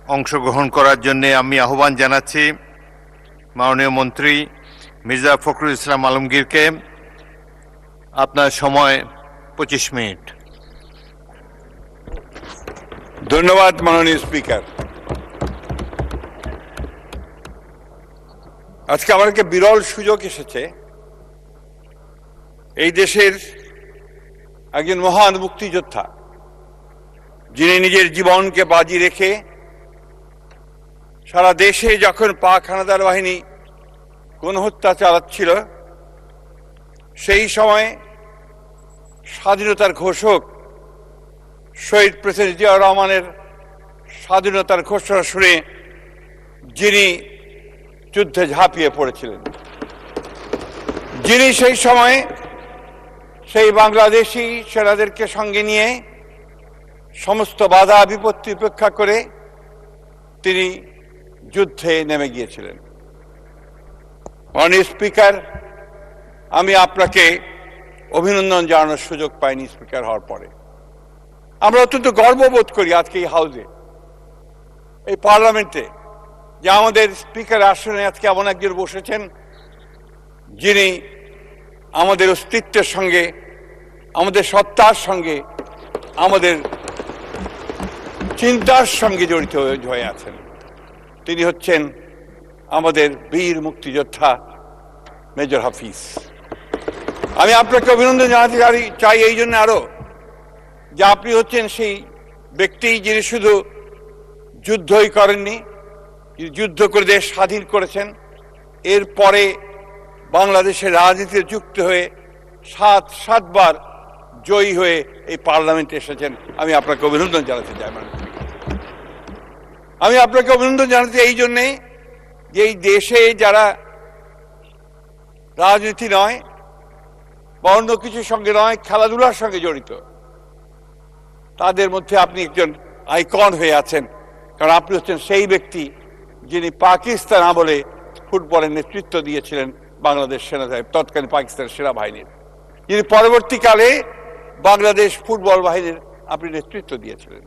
অংশগ্রহণ করার জন্য আমি আহ্বান জানাচ্ছি মাননীয় মন্ত্রী মির্জা ফখরুল ইসলাম আলমগীরকে। আপনার সময় 25 মিনিট। ধন্যবাদ মাননীয় স্পিকার। আজকে আমার একটা বিরল সুযোগ এসেছে এই দেশের একজন মহান মুক্তিযোদ্ধা, যিনি নিজের জীবনকে বাজি রেখে সারা দেশে যখন পাক হানাদার বাহিনী গণহত্যা চালাচ্ছিল, সেই সময় স্বাধীনতার ঘোষক শহীদ প্রেসিডেন্ট জিয়াউর রহমানের স্বাধীনতার ঘোষণা শুনে যিনি যুদ্ধে ঝাঁপিয়ে পড়েছিলেন, যিনি সেই সময় সেই বাংলাদেশি সেনাদেরকে সঙ্গে নিয়ে সমস্ত বাধা বিপত্তি উপেক্ষা করে তিনি যুদ্ধে নেমে গিয়েছিলেন। মাননীয় স্পিকার, আমি আপনাকে অভিনন্দন জানানোর সুযোগ পাইনি স্পিকার হওয়ার পরে। আমরা অত্যন্ত গর্ববোধ করি আজকে এই হাউসে, এই পার্লামেন্টে, যে আমাদের স্পিকার আসনে আজকে এমন একজন বসেছেন যিনি আমাদের অস্তিত্বের সঙ্গে, আমাদের সত্তার সঙ্গে, আমাদের চিন্তার সঙ্গে জড়িত হয়ে আছেন। তিনি হচ্ছেন আমাদের বীর মুক্তিযোদ্ধা মেজর হাফিজ। আমি আপনাকে অভিনন্দন জানাতে চাই এই জন্য আরো, যে আপনি হচ্ছেন সেই ব্যক্তি যিনি শুধু যুদ্ধই করেননি, যুদ্ধ করে দেশ স্বাধীন করেছেন, এরপরে বাংলাদেশের রাজনীতিতে যুক্ত হয়ে সাতবার জয়ী হয়ে এই পার্লামেন্টে এসেছেন। আমি আপনাকে অভিনন্দন জানাতে চাই। আমি আপনাকে অভিনন্দন জানাতে এই জন্যে যে এই দেশে যারা রাজনীতি নয় বা অন্য কিছুর সঙ্গে নয়, খেলাধুলার সঙ্গে জড়িত, তাদের মধ্যে আপনি একজন আইকন হয়ে আছেন। কারণ আপনি হচ্ছেন সেই ব্যক্তি যিনি পাকিস্তান আমলে ফুটবলের নেতৃত্ব দিয়েছিলেন বাংলাদেশ তৎকালীন পাকিস্তানের সেনাবাহিনীর, যিনি পরবর্তীকালে বাংলাদেশ ফুটবল বাহিনীর আপনি নেতৃত্ব দিয়েছিলেন।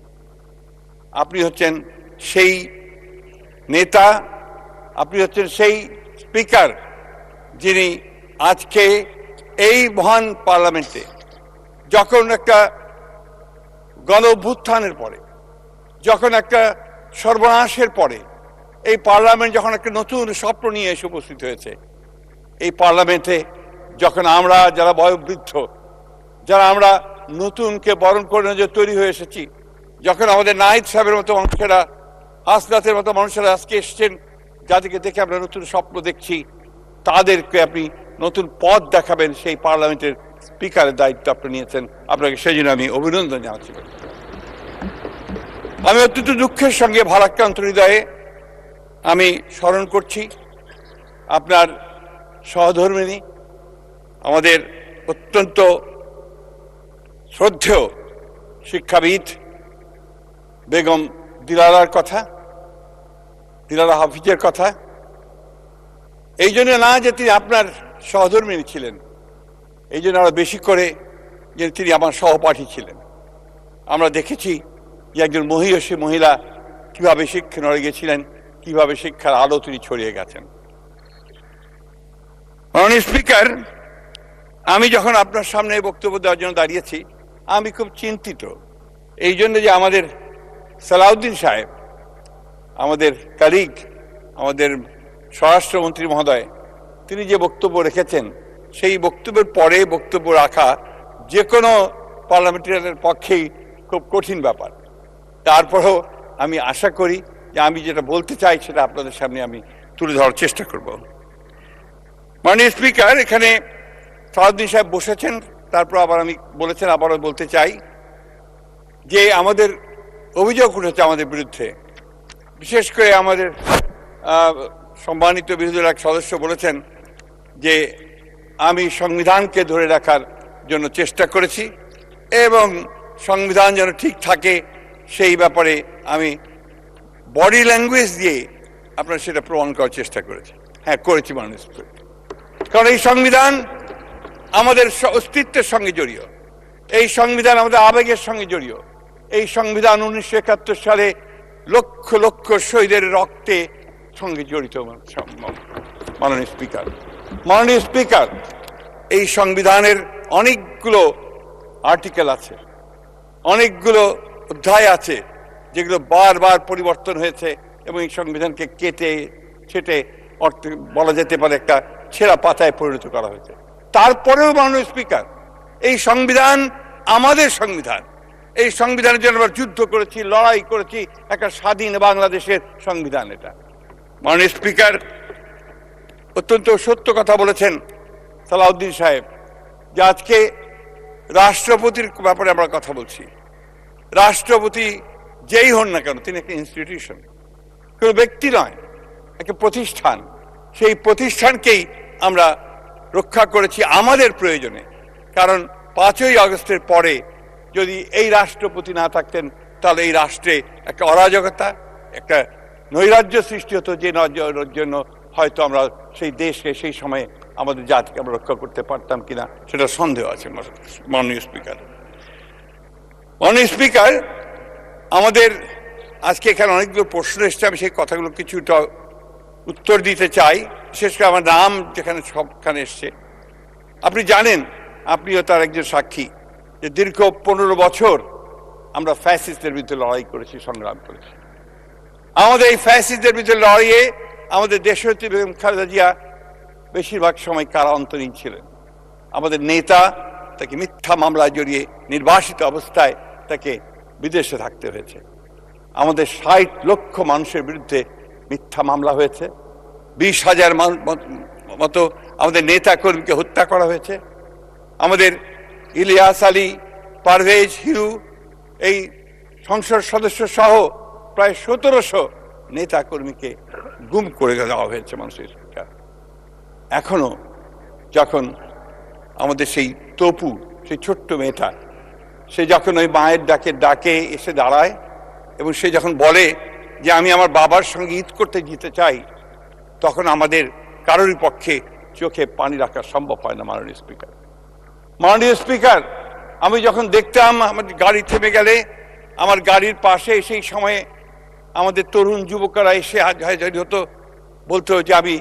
আপনি হচ্ছেন সেই নেতা, আপনি হচ্ছেন সেই স্পিকার যিনি আজকে এই মহান পার্লামেন্টে, যখন একটা গণ অভ্যুত্থানের পরে, যখন একটা সর্বনাশের পরে এই পার্লামেন্ট যখন একটা নতুন স্বপ্ন নিয়ে এসে উপস্থিত হয়েছে, এই পার্লামেন্টে যখন আমরা যারা বয়োবৃদ্ধ, যারা আমরা নতুনকে বরণ করে যে তৈরি হয়ে এসেছি, যখন আমাদের নাহিদ সাহেবের মতো মানুষেরা, হাসনাতের মতো মানুষেরা আজকে এসছেন, যাদেরকে দেখে আমরা নতুন স্বপ্ন দেখছি, তাদেরকে আপনি নতুন পথ দেখাবেন, সেই পার্লামেন্টের স্পিকারের দায়িত্ব আপনি নিয়েছেন। আপনাকে সেই জন্য আমি অভিনন্দন জানাচ্ছি। আমি অত্যন্ত দুঃখের সঙ্গে ভারাক্রান্ত হৃদয়ে আমি স্মরণ করছি আপনার সহধর্মিণী, আমাদের অত্যন্ত শ্রদ্ধেয় শিক্ষাবিদ বেগম দিলারার কথা, দিলারা হাফিজের কথা। এই জন্য না যে তিনি আপনার সহধর্মিণী ছিলেন, এই জন্য আরো বেশি করে যে তিনি আমার সহপাঠী ছিলেন। আমরা দেখেছি যে একজন মহিয়সী মহিলা কিভাবে শিক্ষা নড়ে গেছিলেন, কিভাবে শিক্ষার আলো তিনি ছড়িয়ে গেছেন। মাননীয় স্পিকার, আমি যখন আপনার সামনে বক্তব্য দেওয়ার জন্য দাঁড়িয়েছি, আমি খুব চিন্তিত এই জন্য যে আমাদের সালাউদ্দিন সাহেব, আমাদের কালিগ, আমাদের স্বরাষ্ট্রমন্ত্রী মহোদয়, তিনি যে বক্তব্য রেখেছেন, সেই বক্তব্যের পরে বক্তব্য রাখা যে কোনো পার্লামেন্টারিয়ানের পক্ষেই খুব কঠিন ব্যাপার। তারপরেও আমি আশা করি যে আমি যেটা বলতে চাই সেটা আপনাদের সামনে আমি তুলে ধরার চেষ্টা করব। মাননীয় স্পিকার, এখানে সালাউদ্দিন সাহেব বসেছেন, তারপর আবার আমি বলেছেন, আবারও বলতে চাই যে আমাদের অভিযোগ উঠেছে আমাদের বিরুদ্ধে। বিশেষ করে আমাদের সম্মানিত বিরোধী দলের এক সদস্য বলেছেন যে আমি সংবিধানকে ধরে রাখার জন্য চেষ্টা করেছি এবং সংবিধান যেন ঠিক থাকে সেই ব্যাপারে আমি বডি ল্যাঙ্গুয়েজ দিয়ে আপনার সেটা প্রমাণ করার চেষ্টা করেছি। হ্যাঁ, করেছি মাননীয় স্পিকার, কারণ এই সংবিধান আমাদের অস্তিত্বের সঙ্গে জড়িত, এই সংবিধান আমাদের আবেগের সঙ্গে জড়িত। এই সংবিধান 1971 সালে লক্ষ লক্ষ শহীদের রক্তে সঙ্গে জড়িত। মাননীয় স্পিকার, মাননীয় স্পিকার, এই সংবিধানের অনেকগুলো আর্টিকেল আছে, অনেকগুলো অধ্যায় আছে যেগুলো বারবার পরিবর্তন হয়েছে এবং এই সংবিধানকে কেটে ছেটে বলা যেতে পারে একটা ছেঁড়া পাতায় পরিণত করা হয়েছে। তারপরেও মাননীয় স্পিকার, এই সংবিধান আমাদের সংবিধান। এই সংবিধানের জন্য আমরা যুদ্ধ করেছি, লড়াই করেছি, একটা স্বাধীন বাংলাদেশের সংবিধান এটা। মাননীয় স্পিকার, অত্যন্ত সত্য কথা বলেছেন সালাউদ্দিন সাহেব যে আজকে রাষ্ট্রপতির ব্যাপারে আমরা কথা বলছি। রাষ্ট্রপতি যেই হন না কেন, তিনি একটা ইনস্টিটিউশন, কোনো ব্যক্তি নয়, একটা প্রতিষ্ঠান। সেই প্রতিষ্ঠানকেই আমরা রক্ষা করেছি আমাদের প্রয়োজনে। কারণ 5ই আগস্টের পরে যদি এই রাষ্ট্রপতি না থাকতেন তাহলে এই রাষ্ট্রে একটা অরাজকতা, একটা নৈরাজ্য সৃষ্টি হতো, যে নৈরাজ্যের জন্য হয়তো আমরা সেই দেশকে সেই সময়ে আমাদের জাতিকে আমরা রক্ষা করতে পারতাম কিনা সেটা সন্দেহ আছে। মাননীয় স্পিকার, মাননীয় স্পিকার, আমাদের আজকে এখানে অনেকগুলো প্রশ্ন এসছে, আমি সেই কথাগুলো কিছুটা উত্তর দিতে চাই। বিশেষ করে আমার নাম যেখানে সবখানে এসছে, আপনি জানেন, আপনিও তার একজন সাক্ষী, যে দীর্ঘ 15 বছর আমরা ফ্যাসিস্টদের বিরুদ্ধে লড়াই করেছি, সংগ্রাম করেছি। আমাদের এই ফ্যাসিস্টদের বিরুদ্ধে লড়াইয়ে আমাদের দেশনেত্রী বেগম খালেদা জিয়া বেশিরভাগ সময় কারান্তরীণ ছিলেন। আমাদের নেতা, তাকে মিথ্যা মামলায় জড়িয়ে নির্বাসিত অবস্থায় তাকে বিদেশে থাকতে হয়েছে। আমাদের 60 লক্ষ মানুষের বিরুদ্ধে মিথ্যা মামলা হয়েছে। 20,000 মতো আমাদের নেতা কর্মীকে হত্যা করা হয়েছে। আমাদের ইলিয়াস আলী, পারভেজ, হিরু, এই সংসদ সদস্য সহ প্রায় 1700 নেতা কর্মীকে গুম করে দেওয়া হয়েছে। মানুষের স্পিকার, এখনো যখন আমাদের সেই তপু, সেই ছোট্ট মেয়েটা, সে যখন ওই মায়ের ডাকে এসে দাঁড়ায় এবং সে যখন বলে যে আমি আমার বাবার সঙ্গে ঈদ করতে যেতে চাই, তখন আমাদের কারোরই পক্ষে চোখে পানি রাখা সম্ভব হয় না। মাননীয় স্পিকার, মাননীয় স্পিকার, আমি যখন দেখতাম আমার গাড়ি থেমে গেলে আমার গাড়ির পাশে সেই সময়ে আমাদের তরুণ যুবকরা এসে হাজারি হতো, বলতো যে আমি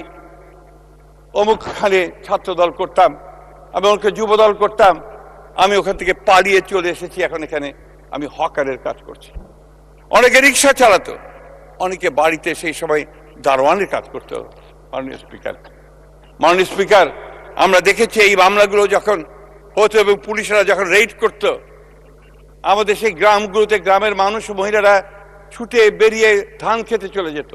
অমুক খানে ছাত্র দল করতাম, আমি অমুক যুব দল করতাম, আমি ওখান থেকে পালিয়ে চলে এসেছি, এখন এখানে আমি হকারের কাজ করছি। অনেকে রিক্সা চালাতো, অনেকে বাড়িতে সেই সময় দারোয়ানের কাজ করতো। মাননীয় স্পিকার, মাননীয় স্পিকার, আমরা দেখেছি এই মামলাগুলো যখন হতো এবং পুলিশরা যখন রেইড করতো, আমাদের সেই গ্রামগুলোতে গ্রামের মানুষ ও মহিলারা ছুটে বেরিয়ে ধান খেতে চলে যেত।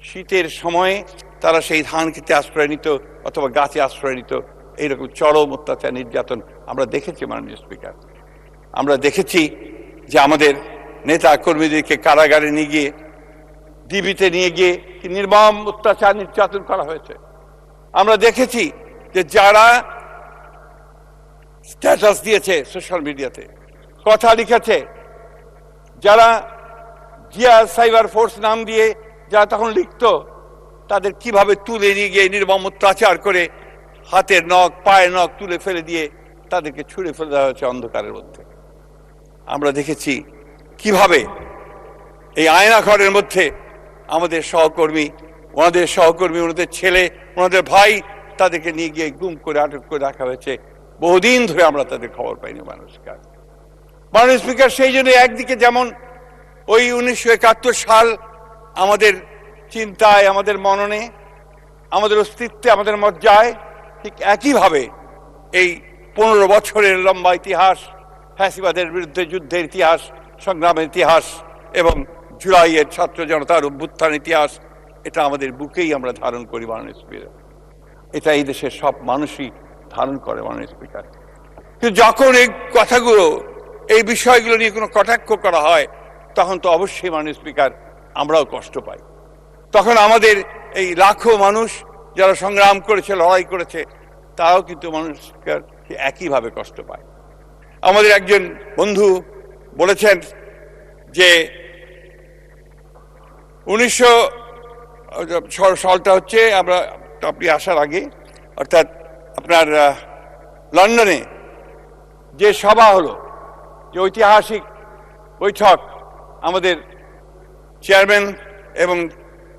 শীতের সময়ে তারা সেই ধান খেতে আশ্রয় নিত অথবা গাছে আশ্রয় নিত। এইরকম চরম অত্যাচার, নির্যাতন আমরা দেখেছি। মাননীয় স্পিকার, আমরা দেখেছি যে আমাদের নেতা কর্মীদেরকে কারাগারে নিয়ে গিয়ে, ডিবিতে নিয়ে গিয়ে কি নির্মম অত্যাচার নির্যাতন করা হয়েছে। আমরা দেখেছি যে যারা স্ট্যাটাস দিয়েছে সোশ্যাল মিডিয়াতে, কথা লিখেছে, যারা জিয়া সাইবার ফোর্স নাম দিয়ে যারা তখন লিখতো, তাদের কিভাবে তুলে নিয়ে গিয়ে নির্মম অত্যাচার করে হাতের নখ, পায়ের নখ তুলে ফেলে দিয়ে তাদেরকে ছুঁড়ে ফেলে দেওয়া হয়েছে অন্ধকারের মধ্যে। আমরা দেখেছি কিভাবে এই আয়নাঘরের মধ্যে আমাদের সহকর্মী, ওনাদের ছেলে, ওনাদের ভাই, তাদেরকে নিয়ে গিয়ে গুম করে আটক করে রাখা হয়েছে। বহুদিন ধরে আমরা তাদের খবর পাইনি। মাননীয় স্পিকার, সেই জন্য একদিকে যেমন ওই 1971 সাল আমাদের চিন্তায়, আমাদের মননে, আমাদের অস্তিত্বে, আমাদের মজ্জায়, ঠিক একইভাবে এই 15 বছরের লম্বা ইতিহাস, ফ্যাসিবাদের বিরুদ্ধে যুদ্ধের ইতিহাস, সংগ্রামের ইতিহাস এবং জুলাইয়ের ছাত্র জনতার অভ্যুত্থানের ইতিহাস, এটা আমাদের বুকেই আমরা ধারণ করি। মাননীয় স্পিকার, এটা এই দেশের সব মানুষই ধারণ করে। মাননীয় স্পিকার, কিন্তু যখন এই কথাগুলো, এই বিষয়গুলো নিয়ে কোনো কটাক্ষ করা হয়, তখন তো অবশ্যই মাননীয় স্পিকার আমরাও কষ্ট পাই। তখন আমাদের এই লাখো মানুষ যারা সংগ্রাম করেছে, লড়াই করেছে, তারাও কিন্তু মাননীয় স্পিকার একইভাবে কষ্ট পায়। আমাদের একজন বন্ধু বলেছেন যে 1900 সালটা হচ্ছে আপনি আসার আগে, অর্থাৎ আপনার লন্ডনে যে সভা হলো, যে ঐতিহাসিক বৈঠক আমাদের চেয়ারম্যান এবং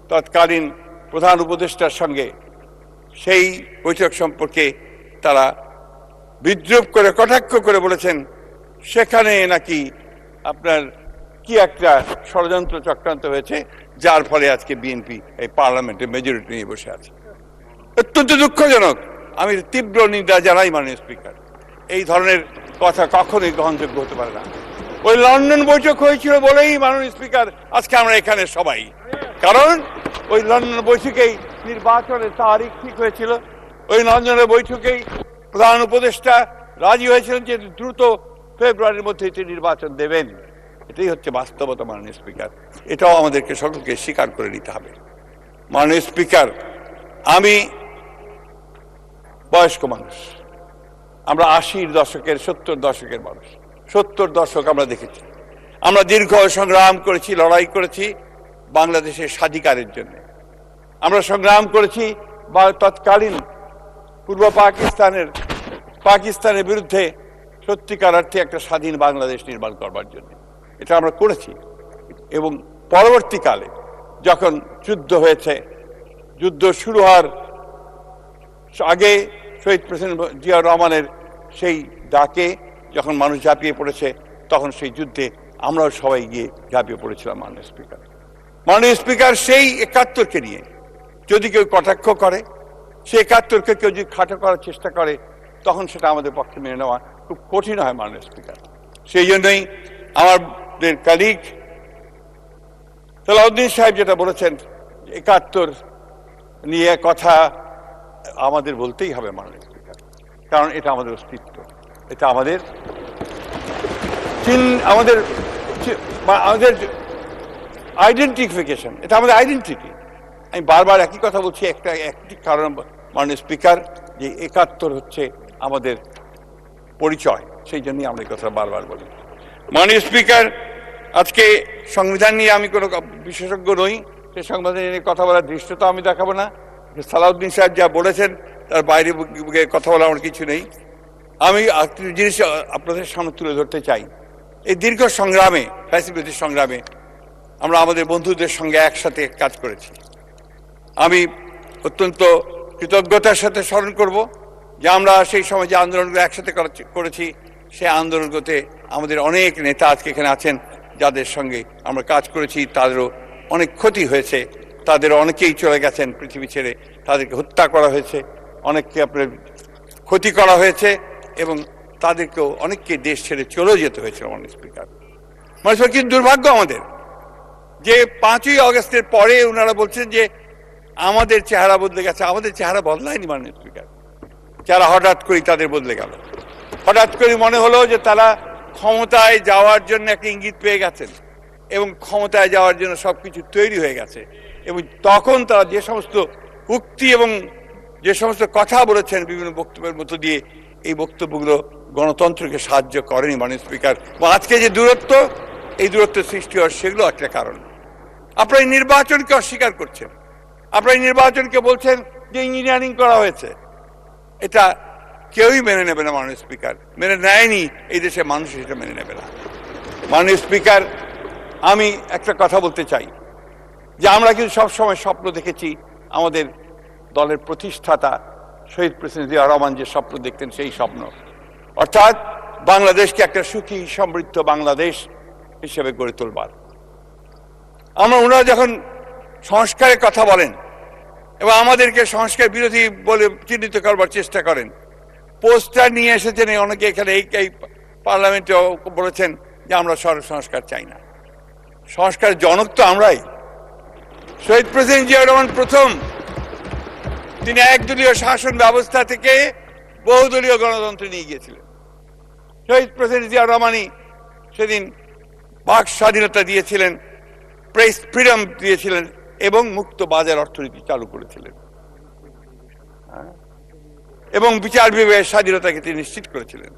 তৎকালীন প্রধান উপদেষ্টার সঙ্গে সেই বৈঠক সম্পর্কে তারা বিদ্রুপ করে কটাক্ষ করে বলেছেন সেখানে নাকি আপনার কি একটা ষড়যন্ত্র চক্রান্ত হয়েছে, যার ফলে আজকে বিএনপি এই পার্লামেন্টে মেজরিটি নিয়ে বসে আছে। অত্যন্ত দুঃখজনক। আমি তীব্র নিন্দা জানাই মাননীয় স্পিকার। এই ধরনের কথা কখনোই গ্রহণযোগ্য হতে পারে না। ওই লন্ডন বৈঠক হয়েছিল বলেই মাননীয় স্পিকার আজকে আমরা এখানে সবাই, কারণ ওই লন্ডন বৈঠকেই নির্বাচনের তারিখ ঠিক হয়েছিল। ওই লন্ডনের বৈঠকেই প্রধান উপদেষ্টা রাজি হয়েছিলেন যে দ্রুত ফেব্রুয়ারির মধ্যে এটি নির্বাচন দেবেন। এটাই হচ্ছে বাস্তবতা মাননীয় স্পিকার। এটাও আমাদেরকে সকলকে স্বীকার করে নিতে হবে। মাননীয় স্পিকার, আমি বয়স্ক মানুষ, আমরা 80-র দশকের 70 দশকের মানুষ। 70 দশক আমরা দেখেছি। আমরা দীর্ঘ সংগ্রাম করেছি, লড়াই করেছি বাংলাদেশের স্বাধিকারের জন্য। আমরা সংগ্রাম করেছি তৎকালীন পূর্ব পাকিস্তানের বিরুদ্ধে সত্যিকার অর্থে একটা স্বাধীন বাংলাদেশ নির্মাণ করবার জন্য। এটা আমরা করেছি। এবং পরবর্তীকালে যখন যুদ্ধ হয়েছে, যুদ্ধ শুরু হওয়ার আগে শহীদ প্রেসিডেন্ট জিয়াউর রহমানের সেই ডাকে যখন মানুষ ঝাঁপিয়ে পড়েছে, তখন সেই যুদ্ধে আমরাও সবাই গিয়ে ঝাঁপিয়ে পড়েছিলাম। মাননীয় স্পিকার, মাননীয় স্পিকার, সেই 71কে নিয়ে যদি কেউ কটাক্ষ করে, সেই 71কে কেউ যদি খাটো করার চেষ্টা করে, তখন সেটা আমাদের পক্ষে মেনে নেওয়া খুব কঠিন হয় মাননীয় স্পিকার। সেই জন্যই আমাদের কালিগ সালাউদ্দিন সাহেব যেটা বলেছেন, 71 নিয়ে কথা আমাদের বলতেই হবে মাননীয় স্পিকার, কারণ এটা আমাদের অস্তিত্ব, এটা আমাদের আমাদের আইডেন্টিফিকেশন, এটা আমাদের আইডেন্টিটি। আমি বারবার একই কথা বলছি, একটি কারণ মাননীয় স্পিকার, যে 71 হচ্ছে আমাদের পরিচয়। সেই জন্যই আমরা এই কথা বারবার বলি। মাননীয় স্পিকার, আজকে সংবিধান নিয়ে আমি কোনো বিশেষজ্ঞ নই, সেই সংবিধান নিয়ে কথা বলার দৃশ্যতা আমি দেখাবো না। সালাউদ্দিন সাহেব যা বলেছেন তার বাইরে কথা বলা আমার কিছু নেই। আমি জিনিস আপনাদের সামনে তুলে ধরতে চাই। এই দীর্ঘ সংগ্রামে, ফ্যাসিলিটি সংগ্রামে আমরা আমাদের বন্ধুদের সঙ্গে একসাথে কাজ করেছি। আমি অত্যন্ত কৃতজ্ঞতার সাথে স্মরণ করব যে আমরা সেই সময় যে আন্দোলনগুলো একসাথে করেছি, সেই আন্দোলনগুলোতে আমাদের অনেক নেতা আজকে এখানে আছেন, যাদের সঙ্গে আমরা কাজ করেছি। তাদেরও অনেক ক্ষতি হয়েছে, তাদের অনেকেই চলে গেছেন পৃথিবী ছেড়ে, তাদেরকে হত্যা করা হয়েছে, অনেককে আপনার ক্ষতি করা হয়েছে, এবং তাদেরকেও অনেককে দেশ ছেড়ে চলেও যেতে হয়েছিল। মাননীয় স্পিকার, মানুষের কিন্তু দুর্ভাগ্য আমাদের যে 5ই আগস্টের পরে ওনারা বলছেন যে আমাদের চেহারা বদলে গেছে। আমাদের চেহারা বদলায়নি মাননীয় স্পিকার। যারা হঠাৎ করে তাদের বদলে গেল, হঠাৎ করে মনে হলো যে তারা ক্ষমতায় যাওয়ার জন্য একটা ইঙ্গিত পেয়ে গেছেন এবং ক্ষমতায় যাওয়ার জন্য সবকিছু তৈরি হয়ে গেছে। এবং তখন তারা যে সমস্ত উক্তি এবং যে সমস্ত কথা বলেছেন বিভিন্ন বক্তব্যের মধ্য দিয়ে, এই বক্তব্যগুলো গণতন্ত্রকে সাহায্য করেনি মাননীয় স্পিকার। আজকে যে দূরত্ব, এই দূরত্বের সৃষ্টি হওয়ার, সেগুলো একটা কারণ। আপনারা এই নির্বাচনকে অস্বীকার করছেন, আপনারা এই নির্বাচনকে বলছেন যে ইঞ্জিনিয়ারিং করা হয়েছে। এটা কেউই মেনে নেবে না মাননীয় স্পিকার, মেনে নেয়নি, এই দেশে মানুষ এটা মেনে নেবে না। মাননীয় স্পিকার, আমি একটা কথা বলতে চাই যে আমরা কিন্তু সবসময় স্বপ্ন দেখেছি, আমাদের দলের প্রতিষ্ঠাতা শহীদ প্রেসিডেন্ট জিয়াউর রহমান যে স্বপ্ন দেখতেন, সেই স্বপ্ন, অর্থাৎ বাংলাদেশকে একটা সুখী সমৃদ্ধ বাংলাদেশ হিসেবে গড়ে তোলবার। ওনারা যখন সংস্কারের কথা বলেন এবং আমাদেরকে সংস্কার বিরোধী বলে চিহ্নিত করবার চেষ্টা করেন, পোস্টার নিয়ে এসেছেন অনেকে এখানে, এই পার্লামেন্টে বলেছেন যে আমরা সংস্কার চাই না। সংস্কার জনক তো আমরাই। শহীদ প্রেসিডেন্ট জিয়াউর রহমান প্রথম, তিনি একদলীয় শাসন ব্যবস্থা থেকে বহুদলীয় গণতন্ত্রে নিয়ে গিয়েছিলেন। শহীদ প্রেসিডেন্ট জিয়াউর রহমানই সেদিন বাক স্বাধীনতা দিয়েছিলেন, প্রেস ফ্রিডম দিয়েছিলেন এবং মুক্ত বাজার অর্থনীতি চালু করেছিলেন, এবং বিচার বিভাগের স্বাধীনতাকে তিনি নিশ্চিত করেছিলেন,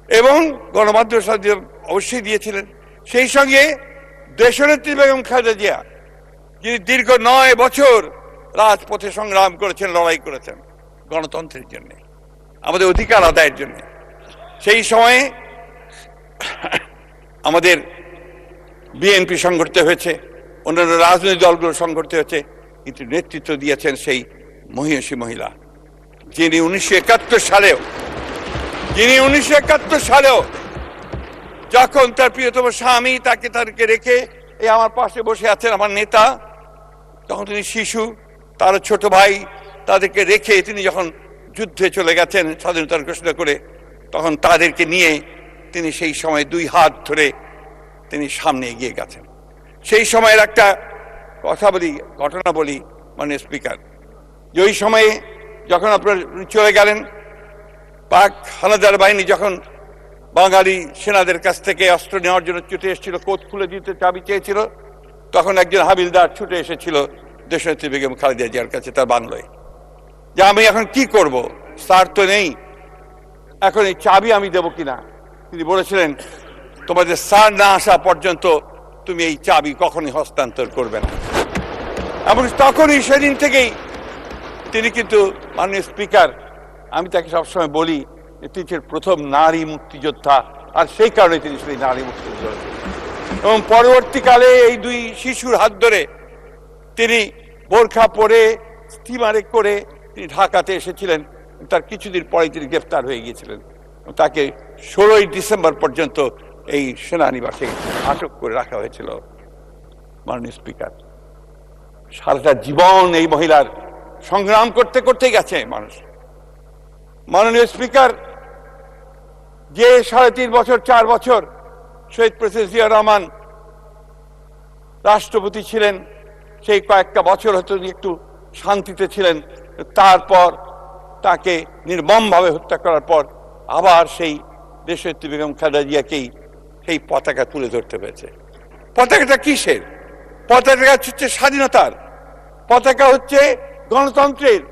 এবং গণমাধ্যম স্বাধীনতা অবশ্যই দিয়েছিলেন। সেই সঙ্গে দেশনেত্রী বেগম খালেদা জিয়া, যিনি দীর্ঘ 9 বছর রাজপথে সংগ্রাম করেছেন, লড়াই করেছেন গণতন্ত্রের জন্য, আমাদের অধিকার আদায়ের জন্য। সেই সময়ে আমাদের বিএনপি সংগঠিত হয়েছে, অন্যান্য রাজনৈতিক দলগুলো সংগঠিত হয়েছে, কিন্তু নেতৃত্ব দিয়েছেন সেই মহিষী মহিলা, যিনি 1971 সালেও যখন তার প্রিয়তম স্বামী তাদেরকে রেখে এই আমার পাশে বসে আছেন আমার নেতা, তখন তিনি শিশু, তার ছোট ভাই, তাদেরকে রেখে তিনি যখন যুদ্ধে চলে গেছেন স্বাধীনতার ঘোষণা করে, তখন তাদেরকে নিয়ে তিনি সেই সময় 2 হাত ধরে তিনি সামনে এগিয়ে গেছেন। সেই সময়ের একটা ঘটনা বলি মাননীয় স্পিকার, যে ওই সময়ে যখন আপনার চলে গেলেন, পাক হানাদার বাহিনী যখন বাঙালি সেনাদের কাছ থেকে অস্ত্র নেওয়ার জন্য ছুটে এসেছিল, কোট খুলে দিতে চাবি চেয়েছিল, তখন একজন হাবিলদার ছুটে এসেছিল দেশনেত্রী বেগম খালেদা জিয়ার কাছে তার বাংলায়, যে আমি এখন কি করব, স্যার তো নেই, এখন এই চাবি আমি দেবো কিনা। তিনি বলেছিলেন, তোমাদের স্যার না আসা পর্যন্ত তুমি এই চাবি কখনই হস্তান্তর করবে না। এবং তখনই সেদিন থেকেই তিনি কিন্তু মাননীয় স্পিকার, আমি তাকে সবসময় বলি যে তিনি ছিলেন প্রথম নারী মুক্তিযোদ্ধা, আর সেই কারণে তিনি সেই নারী মুক্তিযোদ্ধা। এবং পরবর্তীকালে এই 2 শিশুর হাত ধরে তিনি বোরখা পরে স্টিমারে করে তিনি ঢাকাতে এসেছিলেন। তার কিছুদিন পরে তিনি গ্রেফতার হয়ে গিয়েছিলেন। তাকে 16ই ডিসেম্বর পর্যন্ত এই সেনানিবাসে আটক করে রাখা হয়েছিল। মাননীয় স্পিকার, সারাটা জীবন এই মহিলার সংগ্রাম করতে করতে গেছে মানুষ। মাননীয় স্পিকার, যে 3.5 বছর 4 বছর শহীদ প্রেসিডেন্ট জিয়া রহমান রাষ্ট্রপতি ছিলেন, সেই কয়েকটা বছর হয়তো একটু শান্তিতে ছিলেন, তারপর তাকে নির্মমভাবে হত্যা করার পর আবার সেই দেশনেত্রী বেগম খালেদা জিয়াকেই সেই পতাকা তুলে ধরতে হয়েছে। পতাকাটা কিসের? পতাকা হচ্ছে স্বাধীনতার, পতাকা হচ্ছে গণতন্ত্রের,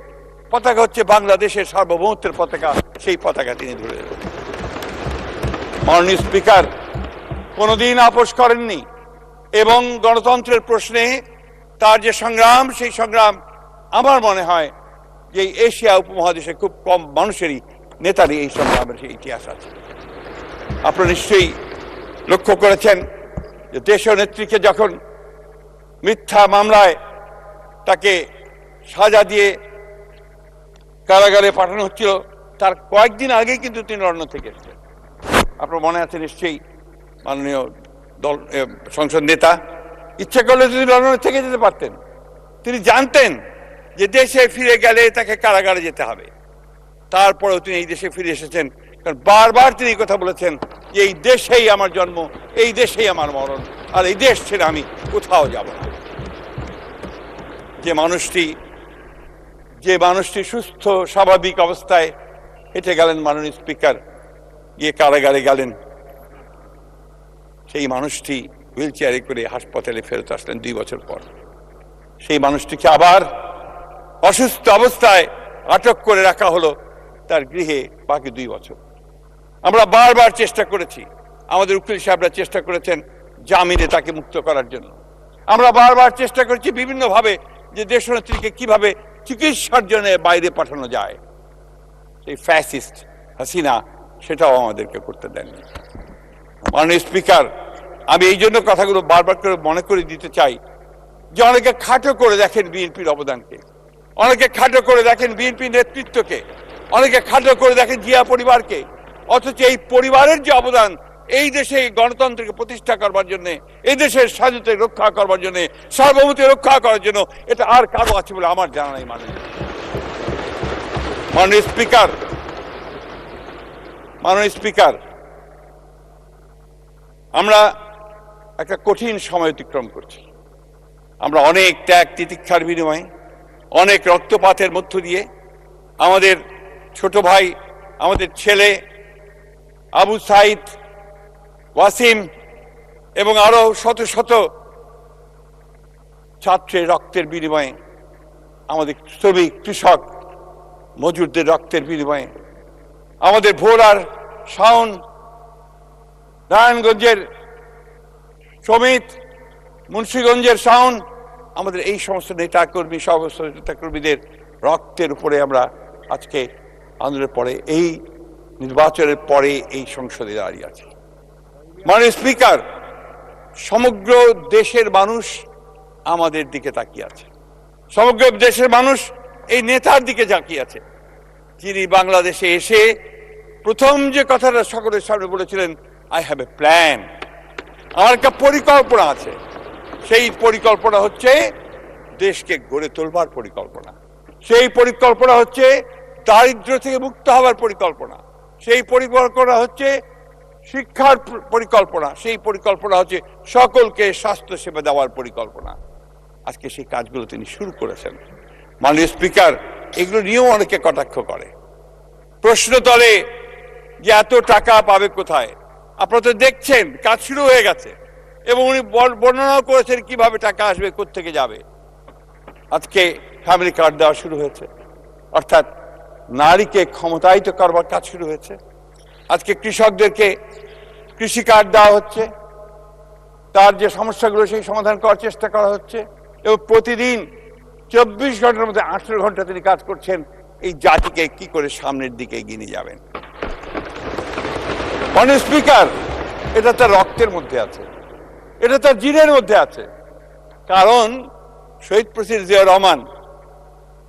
পতাকা হচ্ছে বাংলাদেশের সার্বভৌমত্বের পতাকা। সেই পতাকা তিনি ধরে দেবেন। মাননীয় স্পিকার কোনোদিন আপোষ করেননি, এবং গণতন্ত্রের প্রশ্নে তার যে সংগ্রাম, সেই সংগ্রাম আমার মনে হয় যে এশিয়া উপমহাদেশে খুব কম মানুষেরই নেতারই এই সংগ্রামের সেই ইতিহাস আছে। আপনারা নিশ্চয়ই লক্ষ্য করেছেন যে দেশীয় নেত্রীকে যখন মিথ্যা মামলায় তাকে সাজা দিয়ে কারাগারে পাঠানো হচ্ছিল, তার কয়েকদিন আগেই কিন্তু তিনি লন্ডন থেকে এসেছেন। আপনার মনে আছে নিশ্চয়ই, মাননীয় সংসদ নেতা ইচ্ছা করলে যদি লন্ডনে থেকে যেতে পারতেন। তিনি জানতেন যে দেশে ফিরে গেলে তাকে কারাগারে যেতে হবে, তারপরেও তিনি এই দেশে ফিরে এসেছেন। কারণ বারবার তিনি কথা বলেছেন যে এই দেশেই আমার জন্ম, এই দেশেই আমার মরণ, আর এই দেশ ছেড়ে আমি কোথাও যাব না। যে মানুষটি সুস্থ স্বাভাবিক অবস্থায় হেঁটে গেলেন মাননীয় স্পিকার, গিয়ে কারাগারে গেলেন, সেই মানুষটি হুইল চেয়ারে করে হাসপাতালে ফেরত আসলেন 2 বছর পর। সেই মানুষটিকে আবার অসুস্থ অবস্থায় আটক করে রাখা হলো তার গৃহে বাকি 2 বছর। আমরা বারবার চেষ্টা করেছি, আমাদের উকিল সাহেবরা চেষ্টা করেছেন জামিনে তাকে মুক্ত করার জন্য। আমরা বারবার চেষ্টা করেছি বিভিন্নভাবে যে দেশনেত্রীকে কিভাবে চিকিৎসার জন্য বাইরে পাঠানো যায়। সেই ফ্যাসিস্ট হাসিনা সেটাও আমাদেরকে করতে দেননি। মাননীয় স্পিকার, আমি এই জন্য কথাগুলো বারবার করে মনে করে দিতে চাই যে অনেকে খাটো করে দেখেন বিএনপির অবদানকে, অনেকে খাটো করে দেখেন বিএনপি নেতৃত্বকে, অনেকে খাটো করে দেখেন জিয়া পরিবারকে, অথচ এই পরিবারের যে অবদান এই দেশে গণতন্ত্রকে প্রতিষ্ঠা করবার জন্য, এই দেশের স্বাধীনতা রক্ষা করবার জন্য, সার্বভৌমত্ব রক্ষা করার জন্য, এটা আর কারো আছে বলে আমার জানা নাই। মাননীয় স্পিকার, আমরা একটা কঠিন সময় অতিক্রম করছি। আমরা অনেক ত্যাগ তিতিক্ষার বিনিময়ে, অনেক রক্তপাতের মধ্য দিয়ে আমাদের ছোট ভাই, আমাদের ছেলে আবু সাইদ, ওয়াসিম এবং আরো শত শত ছাত্রের রক্তের বিনিময়ে, আমাদের শ্রমিক কৃষক মজুরদের রক্তের বিনিময়ে, আমাদের ভোলার শাওন, নারায়ণগঞ্জের সমিত, মুন্সিগঞ্জের শাওন, আমাদের এই সমস্ত নেতাকর্মী, সমস্ত নেতাকর্মীদের রক্তের উপরে আমরা আজকে আন্দোলনের পরে, এই নির্বাচনের পরে এই সংসদে দাঁড়িয়ে আছি। মাননীয় স্পিকার, সমগ্র দেশের মানুষ আমাদের দিকে তাকিয়ে আছে, সমগ্র দেশের মানুষ এই নেতার দিকে তাকিয়ে আছে, যিনি বাংলাদেশে এসে প্রথম যে কথাটা সকলের সামনে বলেছিলেন, আই হ্যাভ এ প্ল্যান, আমার একটা পরিকল্পনা আছে। সেই পরিকল্পনা হচ্ছে দেশকে গড়ে তোলবার পরিকল্পনা, সেই পরিকল্পনা হচ্ছে দারিদ্র্য থেকে মুক্ত হওয়ার পরিকল্পনা, সেই পরিকল্পনা হচ্ছে শিক্ষার পরিকল্পনা, সেই পরিকল্পনা হচ্ছে সকলকে স্বাস্থ্য সেবা দেওয়ার পরিকল্পনা। আজকে সেই কাজগুলো তিনি শুরু করেছেন। মাননীয় স্পিকার, এগুলো নিয়েও অনেকে কটাক্ষ করে, প্রশ্ন তোলে যে এত টাকা পাবে কোথায়। আপনারা তো দেখছেন কাজ শুরু হয়ে গেছে, এবং উনি বর্ণনাও করেছেন কিভাবে টাকা আসবে, কোত্থেকে যাবে। আজকে ফ্যামিলি কার্ড দেওয়া শুরু হয়েছে, অর্থাৎ নারীকে ক্ষমতায়িত করবার কাজ শুরু হয়েছে। আজকে কৃষকদেরকে কৃষি কার্ড দেওয়া হচ্ছে, তার যে সমস্যাগুলো সেই সমাধান করার চেষ্টা করা হচ্ছে, এবং প্রতিদিন 24 ঘন্টার মধ্যে 18 ঘন্টা তিনি কাজ করছেন এই জাতিকে কি করে সামনের দিকে এগিয়ে নিয়ে যাবেন। মাননীয় স্পিকার, এটা তার রক্তের মধ্যে আছে, এটা তার জিনের মধ্যে আছে। কারণ শহীদ প্রেসিডেন্ট জিয়াউর রহমান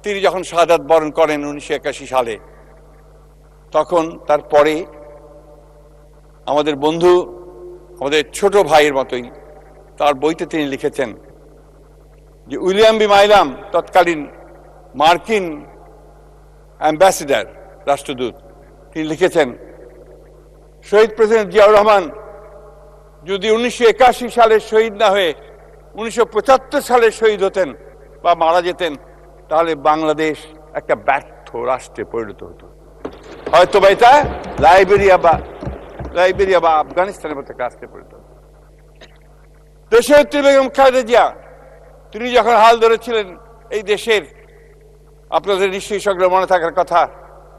তিনি যখন শাহাদাত বরণ করেন 1981 সালে, তখন তারপরে আমাদের বন্ধু, আমাদের ছোট ভাইয়ের মতোই, তার বইতে তিনি লিখেছেন যে উইলিয়াম বি মাইলাম, তৎকালীন মার্কিন অ্যাম্বাসেডর, রাষ্ট্রদূত, তিনি লিখেছেন শহীদ প্রেসিডেন্ট জিয়াউর রহমান যদি 1981 সালে শহীদ না হয়ে 1975 সালে শহীদ হতেন বা মারা যেতেন, তাহলে বাংলাদেশ একটা ব্যর্থ রাষ্ট্রে পরিণত হতো, হয়তো বা এটা লাইবেরিয়া বা আফগানিস্তানের মতো একটা রাষ্ট্রে পরিণত হতো। দেশনেত্রী বেগম খালেদা জিয়া তিনি যখন হাল ধরেছিলেন এই দেশের, আপনাদের নিশ্চয়ই সকলের মনে থাকার কথা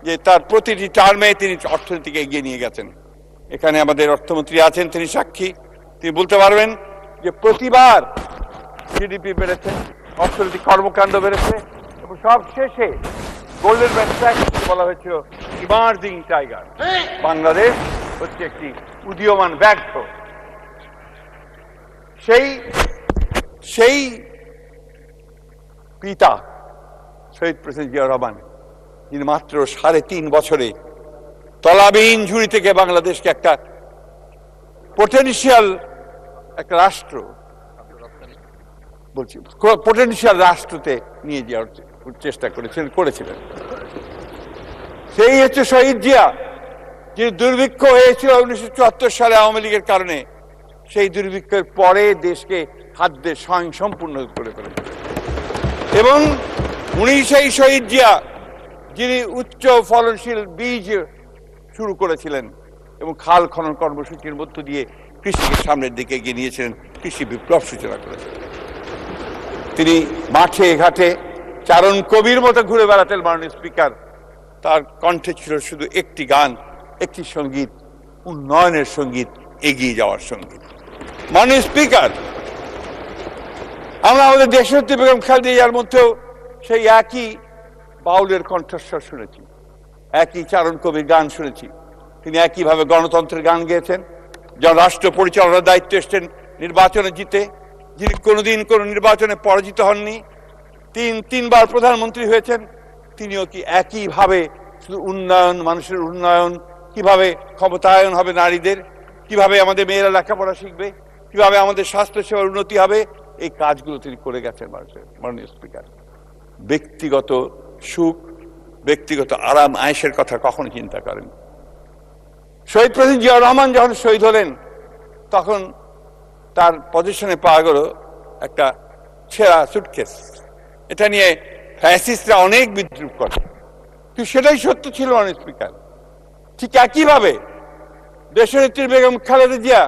যে তার প্রতিটি টার্মে তিনি অর্থনীতিকে এগিয়ে নিয়ে গেছেন। এখানে আমাদের অর্থমন্ত্রী আছেন, তিনি সাক্ষী, তিনি বলতে পারবেন যে প্রতিবার জিডিপি বেড়েছে, অর্থনৈতিক কর্মকাণ্ড বেড়েছে, এবং সব শেষে গোল্ডেন ম্যান বলা হয়েছিল ইমার্জিং টাইগার, বাংলাদেশ হচ্ছে একটি উদীয়মান ব্যাঘ্র। সেই পিতা শহীদ প্রেসিডেন্ট জিয়াউর রহমান, যিনি মাত্র 3.5 বছরে তলাবিহীন ঝুড়ি থেকে বাংলাদেশকে একটা পোটেনশিয়াল একটা রাষ্ট্র বলছি পোটেনশিয়াল রাষ্ট্রতে নিয়ে যাওয়ার চেষ্টা করেছিলেন। সেই হচ্ছে শহীদ জিয়া, যে দুর্ভিক্ষ হয়েছিল 1974 সালে আওয়ামী লীগের কারণে, সেই দুর্ভিক্ষের পরে দেশকে খাদ্যে স্বয়ংসম্পূর্ণ করে ফেলেছিলেন। এবং উনি সেই শহীদ জিয়া যিনি উচ্চ ফলনশীল বীজ শুরু করেছিলেন এবং খাল খনন কর্মসূচির মধ্য দিয়ে কৃষিকে সামনের দিকে এগিয়ে নিয়েছিলেন, কৃষি বিপ্লব সূচনা করেছিলেন। তিনি মাঠে ঘাটে চারণ কবির মতো ঘুরে বেড়াতেন। মাননীয় স্পিকার, তার কণ্ঠে ছিল শুধু একটি গান, একটি সঙ্গীত, উন্নয়নের সঙ্গীত, এগিয়ে যাওয়ার সঙ্গীত। মাননীয় স্পিকার, আমরা আমাদের দেশনেত্রী বেগম খালেদা জিয়ার মধ্যেও সেই একই বাউলের কণ্ঠস্বর শুনেছি, একই চারণ কবির গান শুনেছি। তিনি একইভাবে গণতন্ত্রের গান গেয়েছেন। যখন রাষ্ট্র পরিচালনার দায়িত্ব এসছেন নির্বাচনে জিতে, যিনি কোনোদিন কোনো নির্বাচনে পরাজিত হননি, তিনবার প্রধানমন্ত্রী হয়েছেন, তিনিও কি একইভাবে শুধু উন্নয়ন, মানুষের উন্নয়ন, কিভাবে ক্ষমতায়ন হবে নারীদের, কিভাবে আমাদের মেয়েরা লেখাপড়া শিখবে, কিভাবে আমাদের স্বাস্থ্য সেবার উন্নতি হবে, এই কাজগুলো তিনি করে গেছেন। মাননীয় স্পিকার, ব্যক্তিগত সুখ, ব্যক্তিগত আরাম আয়েশের কথা কখনো চিন্তা করেন। শহীদ প্রেসিডেন্ট জিয়াউর রহমান যখন শহীদ হলেন, তখন তার পজিশনে পাওয়া গেল একটা ছেঁড়া সুটকেস। এটা নিয়ে ফ্যাসিস্টরা অনেক বিদ্রুপ করে, কিন্তু সেটাই সত্য ছিল। মাননীয় স্পিকার, ঠিক একইভাবে দেশনেত্রী বেগম খালেদা জিয়া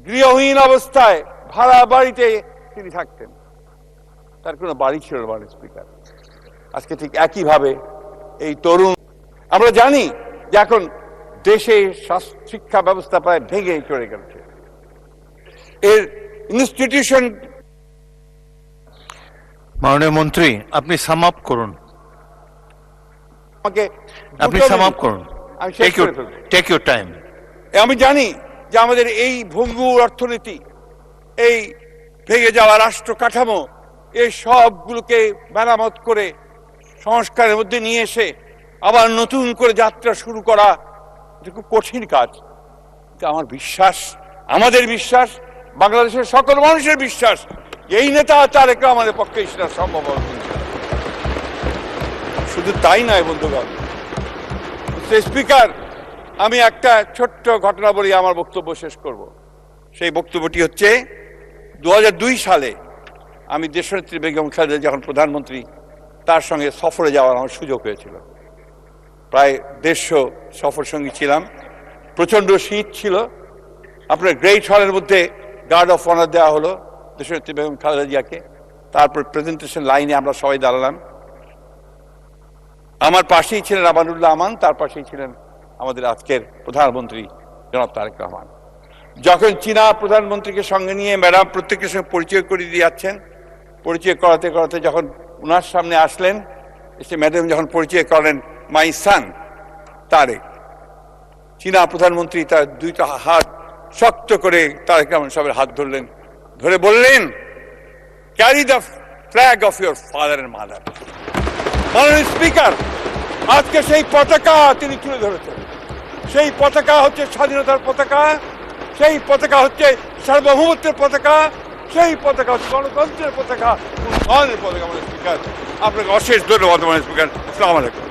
গৃহহীন অবস্থায় ভাড়া বাড়িতে তিনি থাকতেন, তার কোনো বাড়ি ছিল না। মাননীয় স্পিকার, আজকে ঠিক একইভাবে এই তরুণ, আমরা জানি যে এখন দেশে শিক্ষা ব্যবস্থা প্রায় ভেঙে চলে গেছে, এর ইনস্টিটিউশন। মাননীয় মন্ত্রী, আপনি সাম আপ করুন, আপনি সাম আপ করুন, টেক ইউর টাইম। আমি জানি যে আমাদের এই ভঙ্গুর অর্থনীতি, এই ভেঙে যাওয়া রাষ্ট্র কাঠামো এই সবগুলোকে মেরামত করে সংস্কারের মধ্যে নিয়ে এসে আবার নতুন করে যাত্রা শুরু করা এটা খুব কঠিন কাজ। আমার বিশ্বাস, আমাদের বিশ্বাস, বাংলাদেশের সকল মানুষের বিশ্বাস, এই নেতা তারেক রহমানের পক্ষে সেটা সম্ভব হবে। শুধু তাই নয় বন্ধুগণ, স্পিকার, আমি একটা ছোট্ট ঘটনা বলি আমার বক্তব্য শেষ করব। সেই বক্তব্যটি হচ্ছে 2002 সালে আমি দেশনেত্রী বেগম খালেদা যখন প্রধানমন্ত্রী, তার সঙ্গে সফরে যাওয়ার আমার সুযোগ হয়েছিল। প্রায় 150 সফর সঙ্গী ছিলাম। প্রচণ্ড শীত ছিল। আপনার গ্রেট হলের মধ্যে গার্ড অফ অনার দেওয়া হলো দেশনেত্রী বেগম খালেদা জিয়াকে। তারপর প্রেজেন্টেশন লাইনে আমরা সবাই দাঁড়ালাম। আমার পাশেই ছিলেন আমানুল্লাহ আমান, তার পাশেই ছিলেন আমাদের আজকের প্রধানমন্ত্রী জনাব তারেক রহমান। যখন চীনা প্রধানমন্ত্রীকে সঙ্গে নিয়ে ম্যাডাম প্রত্যেকের সঙ্গে পরিচয় করিয়ে দিয়ে যাচ্ছেন, পরিচয় করাতে করাতে যখন ওনার সামনে আসলেন, এসে ম্যাডাম যখন পরিচয় করেন মাই সান তারেক, চীনা প্রধানমন্ত্রী তার দুইটা হাত শক্ত করে তারেক রহমান সাহেবের হাত ধরলেন, ধরে বললেন, carry the flag of your father and mother. মাননীয় স্পিকার, আজকে সেই পতাকা তিনি তুলে ধরেছেন। সেই পতাকা হচ্ছে স্বাধীনতার পতাকা, সেই পতাকা হচ্ছে সার্বভৌমত্বের পতাকা, সেই পতাকা হচ্ছে গণতন্ত্রের পতাকা, উন্নয়নের পতাকা। মাননীয় স্পিকার, আপনাকে অশেষ ধন্যবাদ। মাননীয় স্পিকার, আসসালামু আলাইকুম।